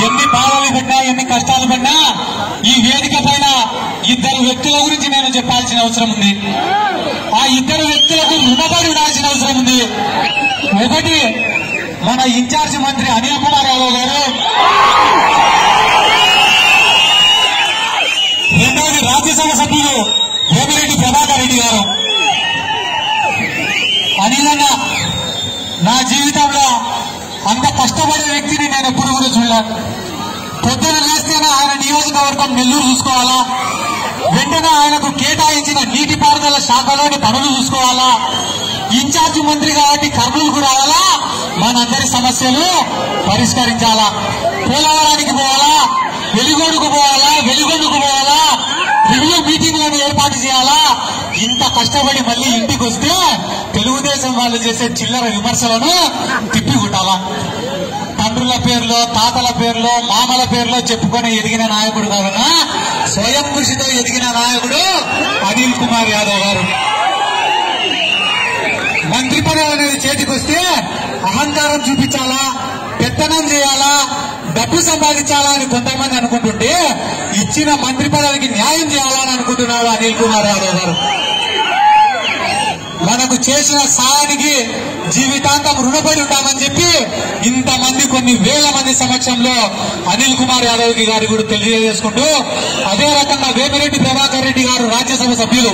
ఎన్ని బాధలు పడినా ఎన్ని కష్టాలు పడినా ఈ వేదిక పైన ఇద్దరు వ్యక్తుల గురించి నేను చెప్పాల్సిన అవసరం ఉంది. ఆ ఇద్దరు వ్యక్తులకు రుణపడి ఉండాల్సిన అవసరం ఉంది. ఒకటి మన ఇన్ఛార్జి మంత్రి అనిల్ కుమార్ యాదవ్ గారు, రెండవది రాజ్యసభ సభ్యులు వేమిరెడ్డి ప్రభాకర్ రెడ్డి గారు. అనిల్ అన్న నా జీవితంలో అంత కష్టపడే వ్యక్తిని నేను ఎప్పుడు కూడా చూడలేదు. పొద్దున లేస్తేనే ఆయన నియోజకవర్గం నెల్లూరు చూసుకోవాలా, వెంటనే ఆయనకు కేటాయించిన నీటిపారుదల శాఖలోని పనులు చూసుకోవాలా, ఇన్ఛార్జి మంత్రి కాబట్టి కర్నూలుకు రావాలా, మనందరి సమస్యలు పరిష్కరించాలా, పోలవరానికి పోవాలా, వెలిగొండకు పోవాలా, వెలిగొండకు పోవాలా, రివ్యూ మీటింగ్లను ఏర్పాటు చేయాలా. ఇంత కష్టపడి మళ్లీ ఇంటికి వస్తే తెలుగుదేశం వాళ్ళు చేసే చిల్లర విమర్శలను తిప్పికొట్టాలా. తండ్రుల పేర్లో, తాతల పేర్లో, మామల పేర్లో చెప్పుకొని ఎదిగిన నాయకుడు కాదన్నా, స్వయం కృషితో ఎదిగిన నాయకుడు అనిల్ కుమార్ యాదవ్ గారు. మంత్రి పదవి అనేది చేతికి వస్తే అహంకారం చూపించాలా, పెత్తనం చేయాలా, డబ్బు సంపాదించాలా అని కొంతమంది అనుకుంటుంటే ఇచ్చిన మంత్రి పదవికి న్యాయం చేయాలని అనుకుంటున్నాడు అనిల్ కుమార్ యాదవ్ గారు. మనకు చేసిన సాయానికి జీవితాంతం రుణపడి ఉంటామని చెప్పి ఇంతమంది కొన్ని వేల మంది సమక్షంలో అనిల్ కుమార్ యాదవ్ గారి కూడా తెలియజేసుకుంటూ, అదే రకంగా వేమిరెడ్డి ప్రభాకర్ రెడ్డి గారు రాజ్యసభ సభ్యులు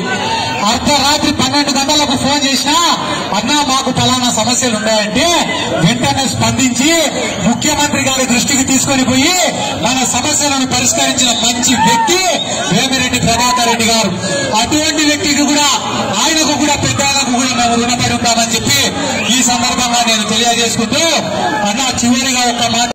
అర్ధరాత్రి 12 గంటలకు ఫోన్ చేసినా అన్నా మాకు ఫలానా సమస్యలు ఉన్నాయంటే వెంటనే స్పందించి ముఖ్యమంత్రి గారి దృష్టికి తీసుకొని పోయి మన సమస్యలను పరిష్కరించిన మంచి వ్యక్తి వేమిరెడ్డి ప్రభాకర్ రెడ్డి గారు. అటువంటి వ్యక్తికి కూడా, ఆయనకు కూడా, పెద్దలకు కూడా మేము రుణపడి ఉంటామని చెప్పి ఈ సందర్భంగా నేను తెలియజేసుకుంటూ, అన్నా చివరిగా ఒక మాట